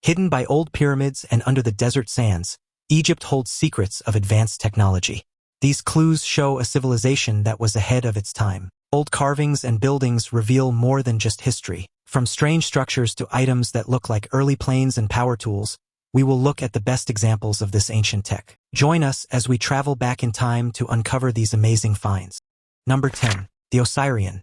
Hidden by old pyramids and under the desert sands, Egypt holds secrets of advanced technology. These clues show a civilization that was ahead of its time. Old carvings and buildings reveal more than just history. From strange structures to items that look like early planes and power tools, we will look at the best examples of this ancient tech. Join us as we travel back in time to uncover these amazing finds. Number 10. The Osireion.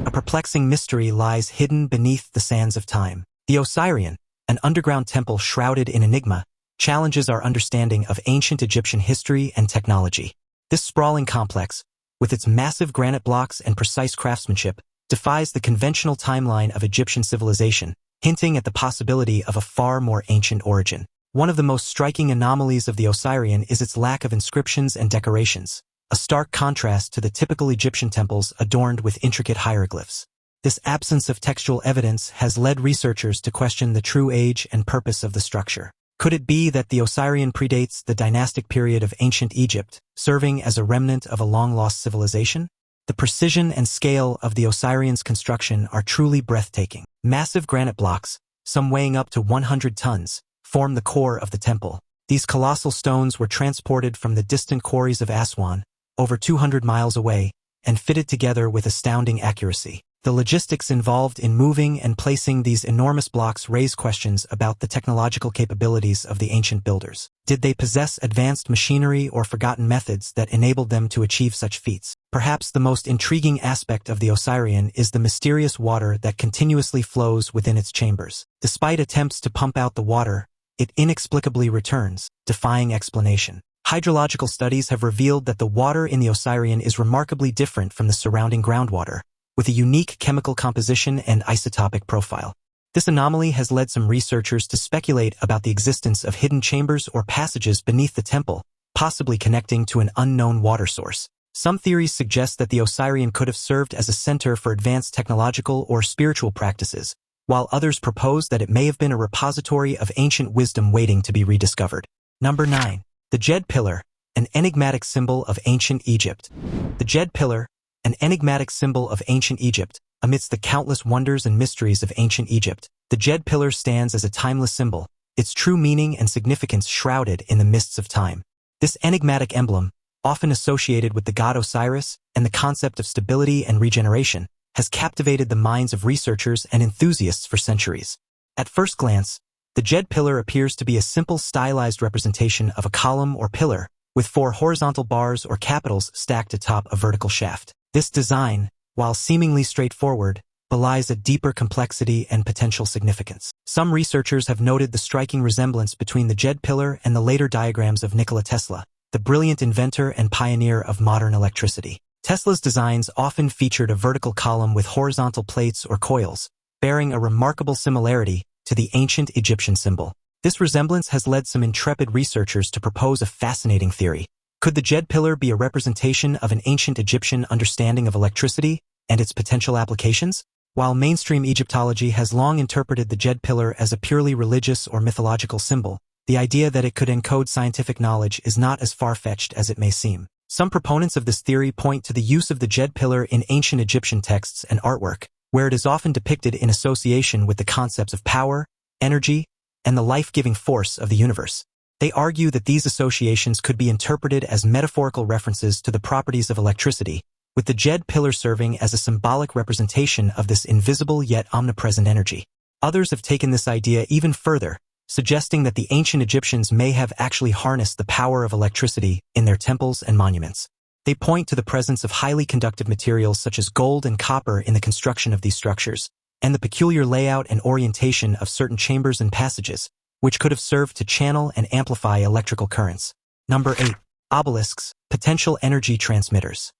A perplexing mystery lies hidden beneath the sands of time. The Osireion, an underground temple shrouded in enigma, challenges our understanding of ancient Egyptian history and technology. This sprawling complex, with its massive granite blocks and precise craftsmanship, defies the conventional timeline of Egyptian civilization, hinting at the possibility of a far more ancient origin. One of the most striking anomalies of the Osireion is its lack of inscriptions and decorations, a stark contrast to the typical Egyptian temples adorned with intricate hieroglyphs. This absence of textual evidence has led researchers to question the true age and purpose of the structure. Could it be that the Osireion predates the dynastic period of ancient Egypt, serving as a remnant of a long-lost civilization? The precision and scale of the Osireion's construction are truly breathtaking. Massive granite blocks, some weighing up to 100 tons, form the core of the temple. These colossal stones were transported from the distant quarries of Aswan, over 200 miles away, and fitted together with astounding accuracy. The logistics involved in moving and placing these enormous blocks raise questions about the technological capabilities of the ancient builders. Did they possess advanced machinery or forgotten methods that enabled them to achieve such feats? Perhaps the most intriguing aspect of the Osireion is the mysterious water that continuously flows within its chambers. Despite attempts to pump out the water, it inexplicably returns, defying explanation. Hydrological studies have revealed that the water in the Osireion is remarkably different from the surrounding groundwater, with a unique chemical composition and isotopic profile. This anomaly has led some researchers to speculate about the existence of hidden chambers or passages beneath the temple, possibly connecting to an unknown water source. Some theories suggest that the Osireion could have served as a center for advanced technological or spiritual practices, while others propose that it may have been a repository of ancient wisdom waiting to be rediscovered. Number 9. The Djed Pillar, an enigmatic symbol of ancient Egypt. The Djed Pillar, an enigmatic symbol of ancient Egypt. Amidst the countless wonders and mysteries of ancient Egypt, the Djed Pillar stands as a timeless symbol, its true meaning and significance shrouded in the mists of time. This enigmatic emblem, often associated with the god Osiris and the concept of stability and regeneration, has captivated the minds of researchers and enthusiasts for centuries. At first glance, the Djed Pillar appears to be a simple stylized representation of a column or pillar, with 4 horizontal bars or capitals stacked atop a vertical shaft. This design, while seemingly straightforward, belies a deeper complexity and potential significance. Some researchers have noted the striking resemblance between the Djed Pillar and the later diagrams of Nikola Tesla, the brilliant inventor and pioneer of modern electricity. Tesla's designs often featured a vertical column with horizontal plates or coils, bearing a remarkable similarity to the ancient Egyptian symbol. This resemblance has led some intrepid researchers to propose a fascinating theory. Could the Djed Pillar be a representation of an ancient Egyptian understanding of electricity and its potential applications? While mainstream Egyptology has long interpreted the Djed Pillar as a purely religious or mythological symbol, the idea that it could encode scientific knowledge is not as far-fetched as it may seem. Some proponents of this theory point to the use of the Djed Pillar in ancient Egyptian texts and artwork, where it is often depicted in association with the concepts of power, energy, and the life-giving force of the universe. They argue that these associations could be interpreted as metaphorical references to the properties of electricity, with the Djed Pillar serving as a symbolic representation of this invisible yet omnipresent energy. Others have taken this idea even further, suggesting that the ancient Egyptians may have actually harnessed the power of electricity in their temples and monuments. They point to the presence of highly conductive materials such as gold and copper in the construction of these structures, and the peculiar layout and orientation of certain chambers and passages, which could have served to channel and amplify electrical currents. Number 8. Obelisks, potential energy transmitters.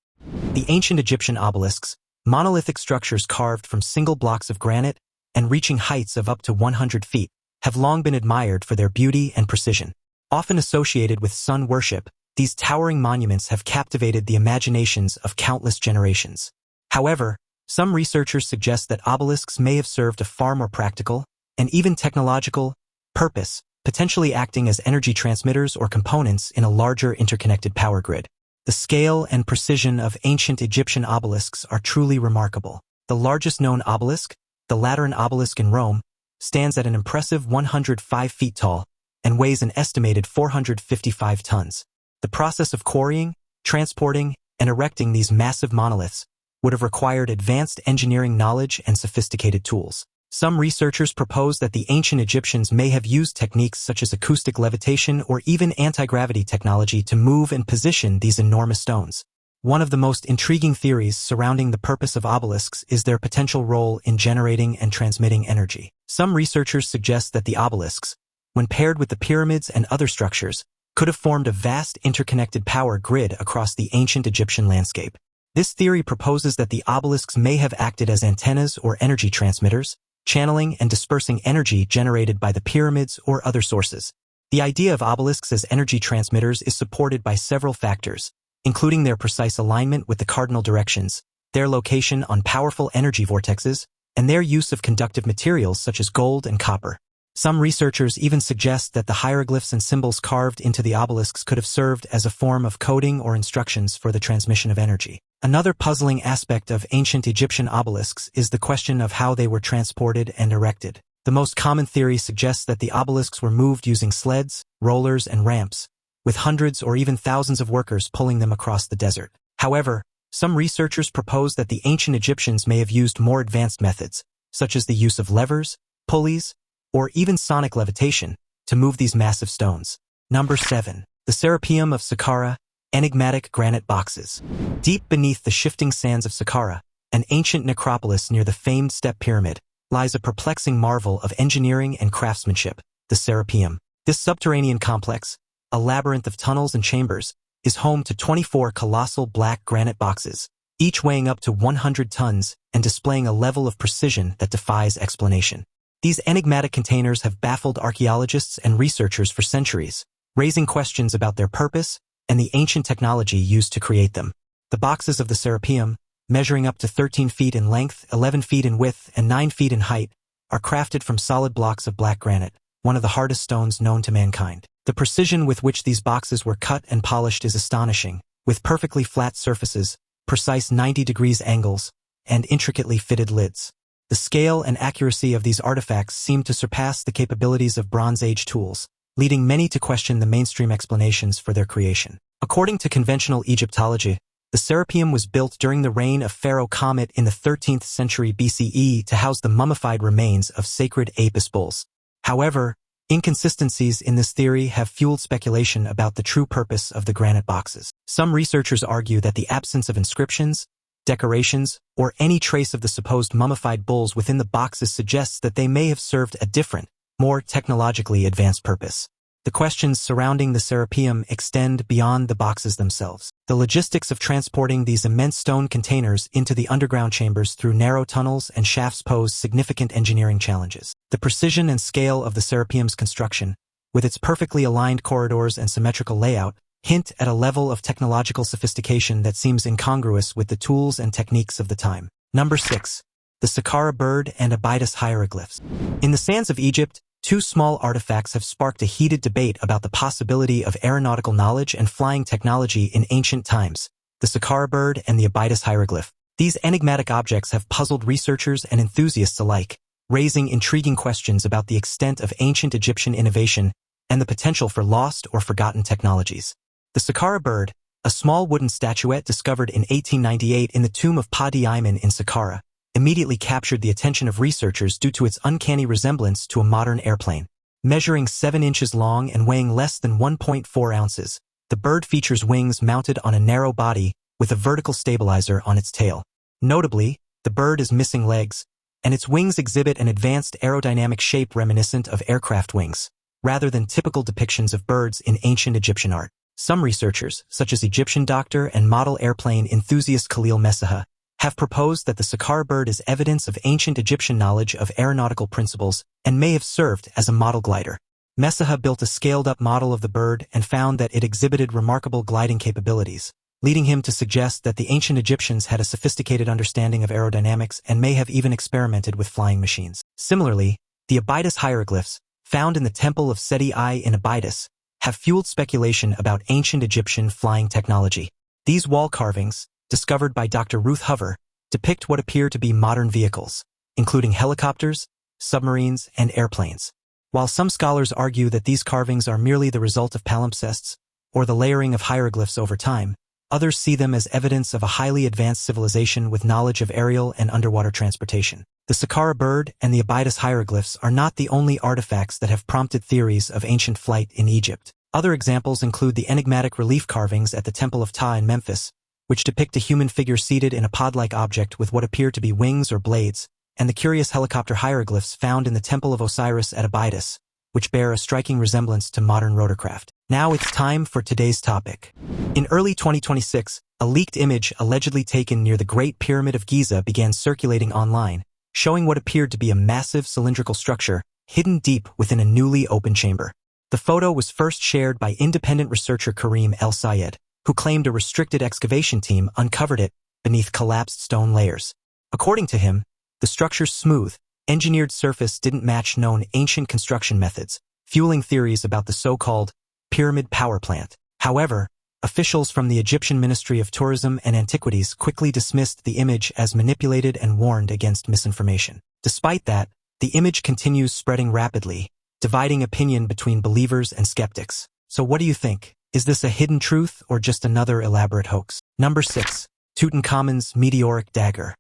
The ancient Egyptian obelisks, monolithic structures carved from single blocks of granite and reaching heights of up to 100 feet, have long been admired for their beauty and precision. Often associated with sun worship, these towering monuments have captivated the imaginations of countless generations. However, some researchers suggest that obelisks may have served a far more practical, and even technological, purpose, potentially acting as energy transmitters or components in a larger interconnected power grid. The scale and precision of ancient Egyptian obelisks are truly remarkable. The largest known obelisk, the Lateran obelisk in Rome, stands at an impressive 105 feet tall and weighs an estimated 455 tons. The process of quarrying, transporting, and erecting these massive monoliths would have required advanced engineering knowledge and sophisticated tools. Some researchers propose that the ancient Egyptians may have used techniques such as acoustic levitation or even anti-gravity technology to move and position these enormous stones. One of the most intriguing theories surrounding the purpose of obelisks is their potential role in generating and transmitting energy. Some researchers suggest that the obelisks, when paired with the pyramids and other structures, could have formed a vast interconnected power grid across the ancient Egyptian landscape. This theory proposes that the obelisks may have acted as antennas or energy transmitters, channeling and dispersing energy generated by the pyramids or other sources. The idea of obelisks as energy transmitters is supported by several factors, including their precise alignment with the cardinal directions, their location on powerful energy vortexes, and their use of conductive materials such as gold and copper. Some researchers even suggest that the hieroglyphs and symbols carved into the obelisks could have served as a form of coding or instructions for the transmission of energy. Another puzzling aspect of ancient Egyptian obelisks is the question of how they were transported and erected. The most common theory suggests that the obelisks were moved using sleds, rollers, and ramps, with hundreds or even thousands of workers pulling them across the desert. However, some researchers propose that the ancient Egyptians may have used more advanced methods, such as the use of levers, pulleys, or even sonic levitation, to move these massive stones. Number 7. The Serapeum of Saqqara, enigmatic granite boxes. Deep beneath the shifting sands of Saqqara, an ancient necropolis near the famed Step Pyramid, lies a perplexing marvel of engineering and craftsmanship, the Serapeum. This subterranean complex, a labyrinth of tunnels and chambers, is home to 24 colossal black granite boxes, each weighing up to 100 tons and displaying a level of precision that defies explanation. These enigmatic containers have baffled archaeologists and researchers for centuries, raising questions about their purpose and the ancient technology used to create them. The boxes of the Serapeum, measuring up to 13 feet in length, 11 feet in width, and 9 feet in height, are crafted from solid blocks of black granite, one of the hardest stones known to mankind. The precision with which these boxes were cut and polished is astonishing, with perfectly flat surfaces, precise 90 degrees angles, and intricately fitted lids. The scale and accuracy of these artifacts seem to surpass the capabilities of Bronze Age tools, leading many to question the mainstream explanations for their creation. According to conventional Egyptology, the Serapeum was built during the reign of Pharaoh Khafre in the 13th century BCE to house the mummified remains of sacred Apis bulls. However, inconsistencies in this theory have fueled speculation about the true purpose of the granite boxes. Some researchers argue that the absence of inscriptions, decorations, or any trace of the supposed mummified bulls within the boxes suggests that they may have served a different, more technologically advanced purpose. The questions surrounding the Serapeum extend beyond the boxes themselves. The logistics of transporting these immense stone containers into the underground chambers through narrow tunnels and shafts pose significant engineering challenges. The precision and scale of the Serapeum's construction, with its perfectly aligned corridors and symmetrical layout, hint at a level of technological sophistication that seems incongruous with the tools and techniques of the time. Number 6. The Saqqara bird and Abydos hieroglyphs. In the sands of Egypt, two small artifacts have sparked a heated debate about the possibility of aeronautical knowledge and flying technology in ancient times, the Saqqara bird and the Abydos hieroglyph. These enigmatic objects have puzzled researchers and enthusiasts alike, raising intriguing questions about the extent of ancient Egyptian innovation and the potential for lost or forgotten technologies. The Saqqara bird, a small wooden statuette discovered in 1898 in the tomb of Pa-di-Iman in Saqqara, immediately captured the attention of researchers due to its uncanny resemblance to a modern airplane. Measuring 7 inches long and weighing less than 1.4 ounces, the bird features wings mounted on a narrow body with a vertical stabilizer on its tail. Notably, the bird is missing legs, and its wings exhibit an advanced aerodynamic shape reminiscent of aircraft wings, rather than typical depictions of birds in ancient Egyptian art. Some researchers, such as Egyptian doctor and model airplane enthusiast Khalil Messaha, have proposed that the Saqqara bird is evidence of ancient Egyptian knowledge of aeronautical principles and may have served as a model glider. Messaha built a scaled-up model of the bird and found that it exhibited remarkable gliding capabilities, leading him to suggest that the ancient Egyptians had a sophisticated understanding of aerodynamics and may have even experimented with flying machines. Similarly, the Abydos hieroglyphs, found in the Temple of Seti I in Abydos, have fueled speculation about ancient Egyptian flying technology. These wall carvings, discovered by Dr. Ruth Hover, depict what appear to be modern vehicles, including helicopters, submarines, and airplanes. While some scholars argue that these carvings are merely the result of palimpsests, or the layering of hieroglyphs over time, others see them as evidence of a highly advanced civilization with knowledge of aerial and underwater transportation. The Saqqara bird and the Obelisks hieroglyphs are not the only artifacts that have prompted theories of ancient flight in Egypt. Other examples include the enigmatic relief carvings at the Temple of Ptah in Memphis, which depict a human figure seated in a pod-like object with what appear to be wings or blades, and the curious helicopter hieroglyphs found in the Temple of Osiris at Abydos, which bear a striking resemblance to modern rotorcraft. Now it's time for today's topic. In early 2026, a leaked image allegedly taken near the Great Pyramid of Giza began circulating online, showing what appeared to be a massive cylindrical structure hidden deep within a newly opened chamber. The photo was first shared by independent researcher Karim El-Sayed, who claimed a restricted excavation team uncovered it beneath collapsed stone layers. According to him, the structure's smooth, engineered surface didn't match known ancient construction methods, fueling theories about the so-called pyramid power plant. However, officials from the Egyptian Ministry of Tourism and Antiquities quickly dismissed the image as manipulated and warned against misinformation. Despite that, the image continues spreading rapidly, dividing opinion between believers and skeptics. So what do you think? Is this a hidden truth or just another elaborate hoax? Number 6. Tutankhamun's meteoric dagger.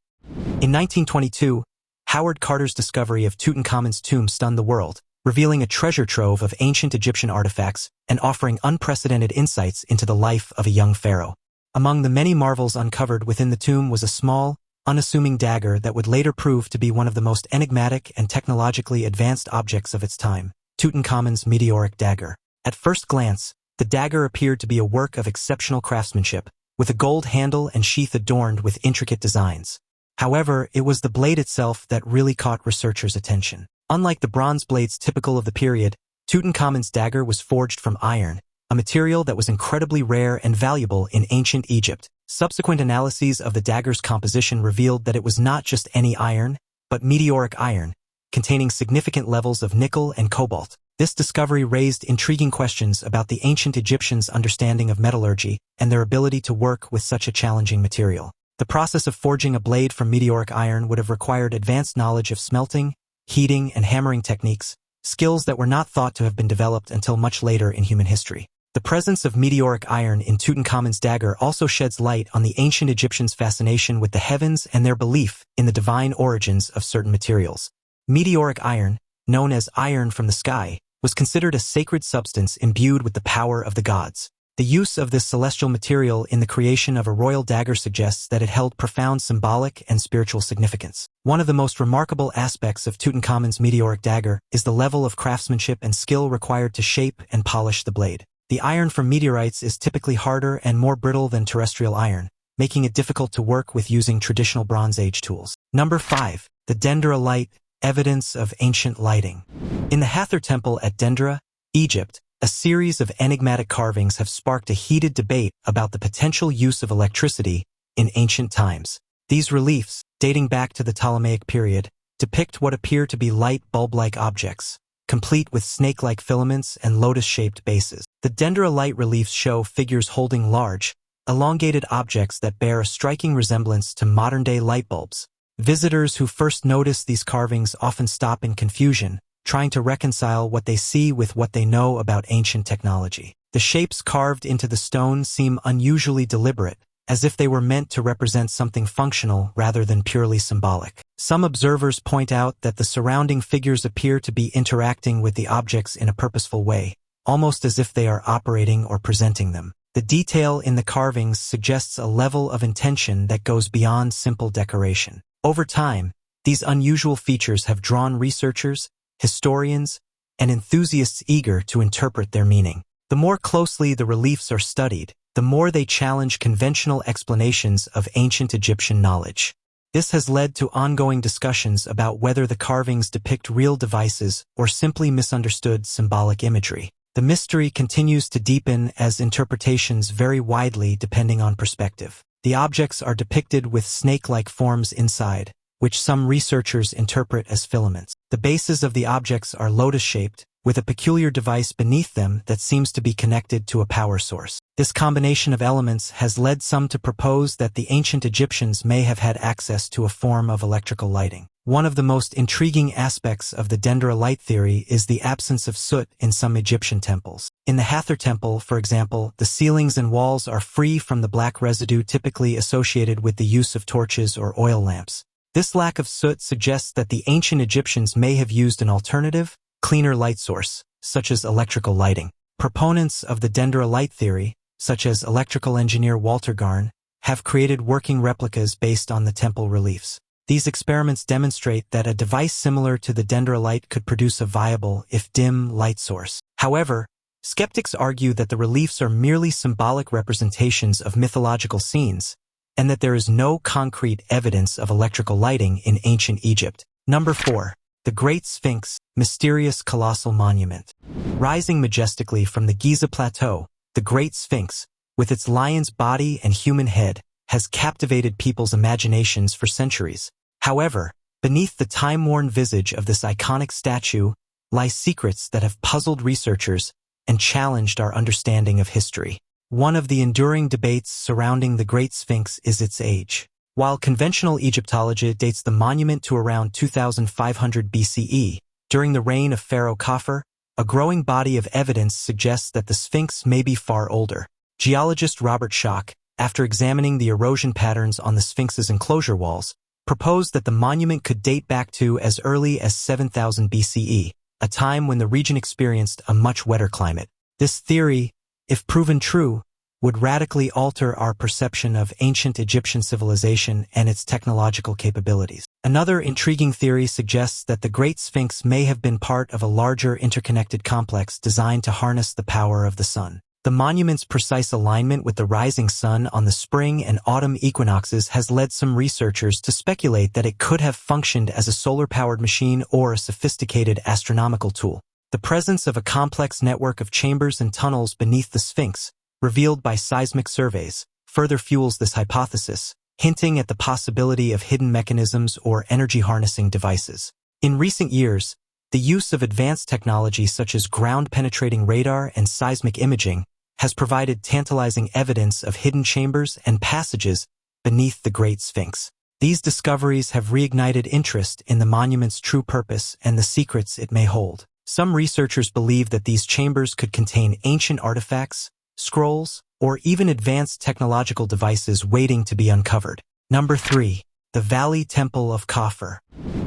In 1922, Howard Carter's discovery of Tutankhamun's tomb stunned the world, revealing a treasure trove of ancient Egyptian artifacts and offering unprecedented insights into the life of a young pharaoh. Among the many marvels uncovered within the tomb was a small, unassuming dagger that would later prove to be one of the most enigmatic and technologically advanced objects of its time, Tutankhamun's meteoric dagger. At first glance, the dagger appeared to be a work of exceptional craftsmanship, with a gold handle and sheath adorned with intricate designs. However, it was the blade itself that really caught researchers' attention. Unlike the bronze blades typical of the period, Tutankhamun's dagger was forged from iron, a material that was incredibly rare and valuable in ancient Egypt. Subsequent analyses of the dagger's composition revealed that it was not just any iron, but meteoric iron, containing significant levels of nickel and cobalt. This discovery raised intriguing questions about the ancient Egyptians' understanding of metallurgy and their ability to work with such a challenging material. The process of forging a blade from meteoric iron would have required advanced knowledge of smelting, heating, and hammering techniques, skills that were not thought to have been developed until much later in human history. The presence of meteoric iron in Tutankhamun's dagger also sheds light on the ancient Egyptians' fascination with the heavens and their belief in the divine origins of certain materials. Meteoric iron, known as iron from the sky, was considered a sacred substance imbued with the power of the gods. The use of this celestial material in the creation of a royal dagger suggests that it held profound symbolic and spiritual significance. One of the most remarkable aspects of Tutankhamun's meteoric dagger is the level of craftsmanship and skill required to shape and polish the blade. The iron from meteorites is typically harder and more brittle than terrestrial iron, making it difficult to work with using traditional Bronze Age tools. Number 5. The Dendera light, evidence of ancient lighting. In the Khafre temple at Dendera, Egypt, a series of enigmatic carvings have sparked a heated debate about the potential use of electricity in ancient times. These reliefs, dating back to the Ptolemaic period, depict what appear to be light bulb-like objects, complete with snake-like filaments and lotus-shaped bases. The Dendera light reliefs show figures holding large, elongated objects that bear a striking resemblance to modern-day light bulbs. Visitors who first notice these carvings often stop in confusion, trying to reconcile what they see with what they know about ancient technology. The shapes carved into the stone seem unusually deliberate, as if they were meant to represent something functional rather than purely symbolic. Some observers point out that the surrounding figures appear to be interacting with the objects in a purposeful way, almost as if they are operating or presenting them. The detail in the carvings suggests a level of intention that goes beyond simple decoration. Over time, these unusual features have drawn researchers, historians, and enthusiasts eager to interpret their meaning. The more closely the reliefs are studied, the more they challenge conventional explanations of ancient Egyptian knowledge. This has led to ongoing discussions about whether the carvings depict real devices or simply misunderstood symbolic imagery. The mystery continues to deepen as interpretations vary widely depending on perspective. The objects are depicted with snake-like forms inside, which some researchers interpret as filaments. The bases of the objects are lotus-shaped, with a peculiar device beneath them that seems to be connected to a power source. This combination of elements has led some to propose that the ancient Egyptians may have had access to a form of electrical lighting. One of the most intriguing aspects of the Dendera light theory is the absence of soot in some Egyptian temples. In the Khafre temple, for example, the ceilings and walls are free from the black residue typically associated with the use of torches or oil lamps. This lack of soot suggests that the ancient Egyptians may have used an alternative, cleaner light source, such as electrical lighting. Proponents of the Dendera light theory, such as electrical engineer Walter Garn, have created working replicas based on the temple reliefs. These experiments demonstrate that a device similar to the Dendera light could produce a viable, if dim, light source. However, skeptics argue that the reliefs are merely symbolic representations of mythological scenes, and that there is no concrete evidence of electrical lighting in ancient Egypt. Number 4. The Great Sphinx, mysterious colossal monument. Rising majestically from the Giza Plateau, the Great Sphinx, with its lion's body and human head, has captivated people's imaginations for centuries. However, beneath the time-worn visage of this iconic statue lie secrets that have puzzled researchers and challenged our understanding of history. One of the enduring debates surrounding the Great Sphinx is its age. While conventional Egyptology dates the monument to around 2500 BCE, during the reign of Pharaoh Khafre, a growing body of evidence suggests that the Sphinx may be far older. Geologist Robert Schoch, after examining the erosion patterns on the Sphinx's enclosure walls, proposed that the monument could date back to as early as 7000 BCE, a time when the region experienced a much wetter climate. This theory, if proven true, would radically alter our perception of ancient Egyptian civilization and its technological capabilities. Another intriguing theory suggests that the Great Sphinx may have been part of a larger interconnected complex designed to harness the power of the sun. The monument's precise alignment with the rising sun on the spring and autumn equinoxes has led some researchers to speculate that it could have functioned as a solar-powered machine or a sophisticated astronomical tool. The presence of a complex network of chambers and tunnels beneath the Sphinx, revealed by seismic surveys, further fuels this hypothesis, hinting at the possibility of hidden mechanisms or energy-harnessing devices. In recent years, the use of advanced technology such as ground-penetrating radar and seismic imaging has provided tantalizing evidence of hidden chambers and passages beneath the Great Sphinx. These discoveries have reignited interest in the monument's true purpose and the secrets it may hold. Some researchers believe that these chambers could contain ancient artifacts, scrolls, or even advanced technological devices waiting to be uncovered. Number 3. The Valley Temple of Khafre.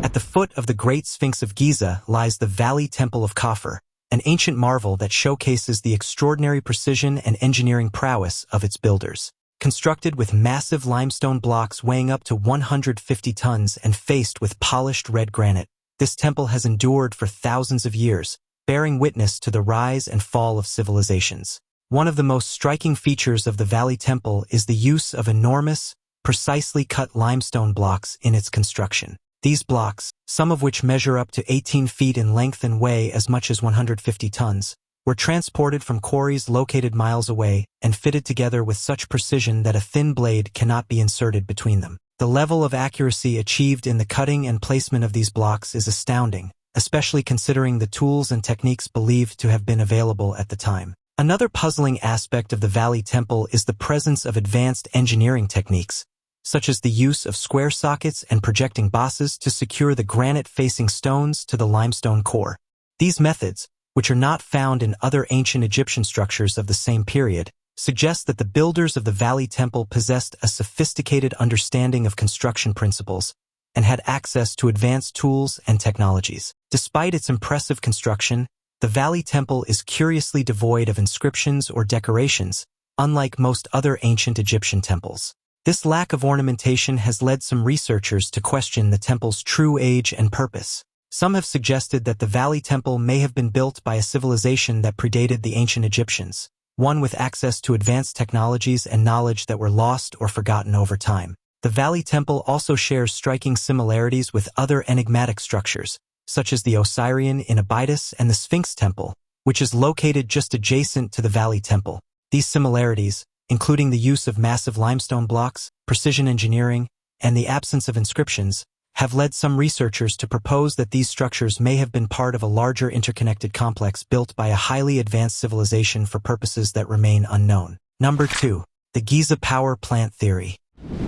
At the foot of the Great Sphinx of Giza lies the Valley Temple of Khafre, an ancient marvel that showcases the extraordinary precision and engineering prowess of its builders. Constructed with massive limestone blocks weighing up to 150 tons and faced with polished red granite, this temple has endured for thousands of years, bearing witness to the rise and fall of civilizations. One of the most striking features of the Valley Temple is the use of enormous, precisely cut limestone blocks in its construction. These blocks, some of which measure up to 18 feet in length and weigh as much as 150 tons, were transported from quarries located miles away and fitted together with such precision that a thin blade cannot be inserted between them. The level of accuracy achieved in the cutting and placement of these blocks is astounding, especially considering the tools and techniques believed to have been available at the time. Another puzzling aspect of the Valley Temple is the presence of advanced engineering techniques, such as the use of square sockets and projecting bosses to secure the granite-facing stones to the limestone core. These methods, which are not found in other ancient Egyptian structures of the same period, suggest that the builders of the Valley Temple possessed a sophisticated understanding of construction principles and had access to advanced tools and technologies. Despite its impressive construction, the Valley Temple is curiously devoid of inscriptions or decorations, unlike most other ancient Egyptian temples. This lack of ornamentation has led some researchers to question the temple's true age and purpose. Some have suggested that the Valley Temple may have been built by a civilization that predated the ancient Egyptians, one with access to advanced technologies and knowledge that were lost or forgotten over time. The Valley Temple also shares striking similarities with other enigmatic structures, such as the Osireion in Abydos and the Sphinx Temple, which is located just adjacent to the Valley Temple. These similarities, including the use of massive limestone blocks, precision engineering, and the absence of inscriptions, have led some researchers to propose that these structures may have been part of a larger interconnected complex built by a highly advanced civilization for purposes that remain unknown. Number 2. The Giza Power Plant Theory.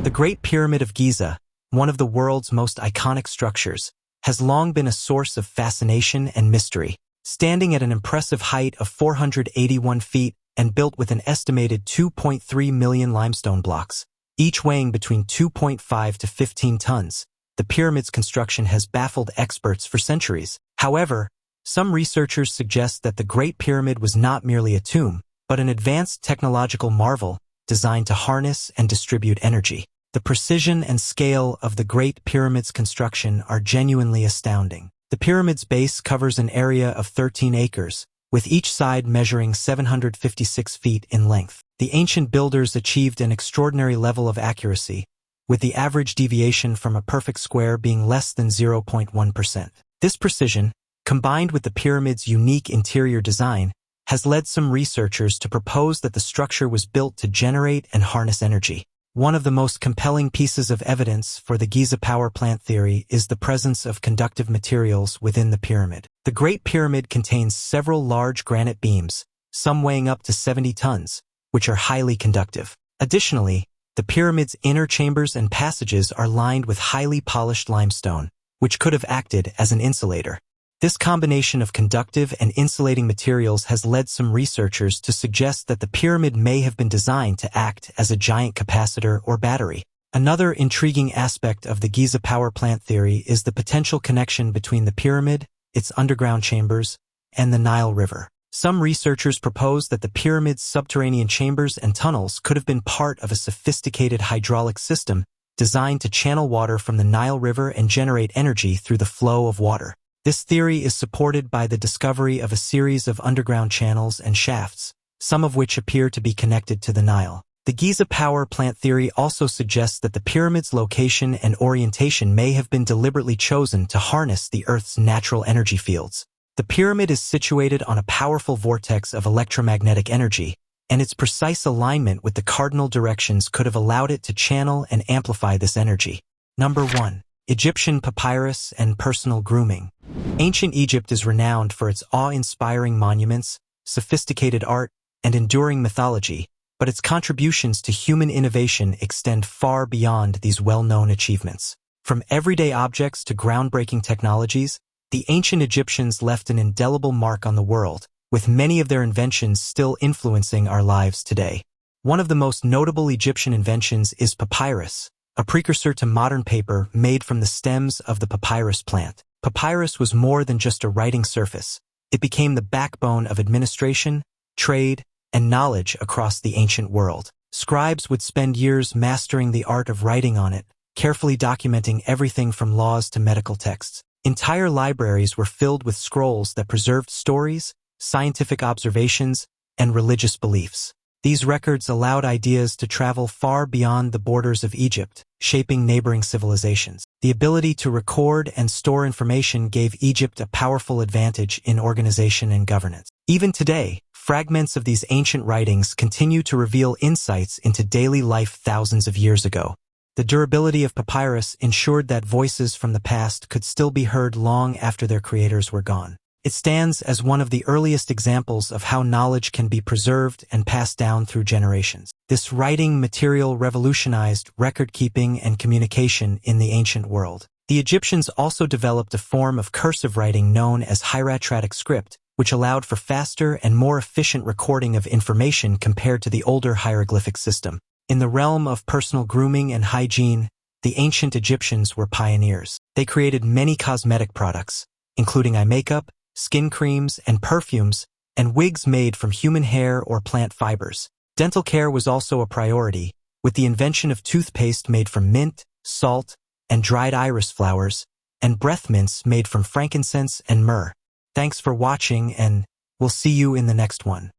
The Great Pyramid of Giza, one of the world's most iconic structures, has long been a source of fascination and mystery. Standing at an impressive height of 481 feet and built with an estimated 2.3 million limestone blocks, each weighing between 2.5 to 15 tons, the pyramid's construction has baffled experts for centuries. However, some researchers suggest that the Great Pyramid was not merely a tomb, but an advanced technological marvel designed to harness and distribute energy. The precision and scale of the Great Pyramid's construction are genuinely astounding. The pyramid's base covers an area of 13 acres, with each side measuring 756 feet in length. The ancient builders achieved an extraordinary level of accuracy, with the average deviation from a perfect square being less than 0.1%. This precision, combined with the pyramid's unique interior design, has led some researchers to propose that the structure was built to generate and harness energy. One of the most compelling pieces of evidence for the Giza power plant theory is the presence of conductive materials within the pyramid. The Great Pyramid contains several large granite beams, some weighing up to 70 tons, which are highly conductive. Additionally, the pyramid's inner chambers and passages are lined with highly polished limestone, which could have acted as an insulator. This combination of conductive and insulating materials has led some researchers to suggest that the pyramid may have been designed to act as a giant capacitor or battery. Another intriguing aspect of the Giza power plant theory is the potential connection between the pyramid, its underground chambers, and the Nile River. Some researchers propose that the pyramid's subterranean chambers and tunnels could have been part of a sophisticated hydraulic system designed to channel water from the Nile River and generate energy through the flow of water. This theory is supported by the discovery of a series of underground channels and shafts, some of which appear to be connected to the Nile. The Giza power plant theory also suggests that the pyramid's location and orientation may have been deliberately chosen to harness the Earth's natural energy fields. The pyramid is situated on a powerful vortex of electromagnetic energy, and its precise alignment with the cardinal directions could have allowed it to channel and amplify this energy. Number 1. Egyptian papyrus and personal grooming. Ancient Egypt is renowned for its awe-inspiring monuments, sophisticated art, and enduring mythology, but its contributions to human innovation extend far beyond these well-known achievements. From everyday objects to groundbreaking technologies, the ancient Egyptians left an indelible mark on the world, with many of their inventions still influencing our lives today. One of the most notable Egyptian inventions is papyrus, a precursor to modern paper made from the stems of the papyrus plant. Papyrus was more than just a writing surface. It became the backbone of administration, trade, and knowledge across the ancient world. Scribes would spend years mastering the art of writing on it, carefully documenting everything from laws to medical texts. Entire libraries were filled with scrolls that preserved stories, scientific observations, and religious beliefs. These records allowed ideas to travel far beyond the borders of Egypt, shaping neighboring civilizations. The ability to record and store information gave Egypt a powerful advantage in organization and governance. Even today, fragments of these ancient writings continue to reveal insights into daily life thousands of years ago. The durability of papyrus ensured that voices from the past could still be heard long after their creators were gone. It stands as one of the earliest examples of how knowledge can be preserved and passed down through generations. This writing material revolutionized record-keeping and communication in the ancient world. The Egyptians also developed a form of cursive writing known as hieratic script, which allowed for faster and more efficient recording of information compared to the older hieroglyphic system. In the realm of personal grooming and hygiene, the ancient Egyptians were pioneers. They created many cosmetic products, including eye makeup, skin creams and perfumes, and wigs made from human hair or plant fibers. Dental care was also a priority, with the invention of toothpaste made from mint, salt, and dried iris flowers, and breath mints made from frankincense and myrrh. Thanks for watching, and we'll see you in the next one.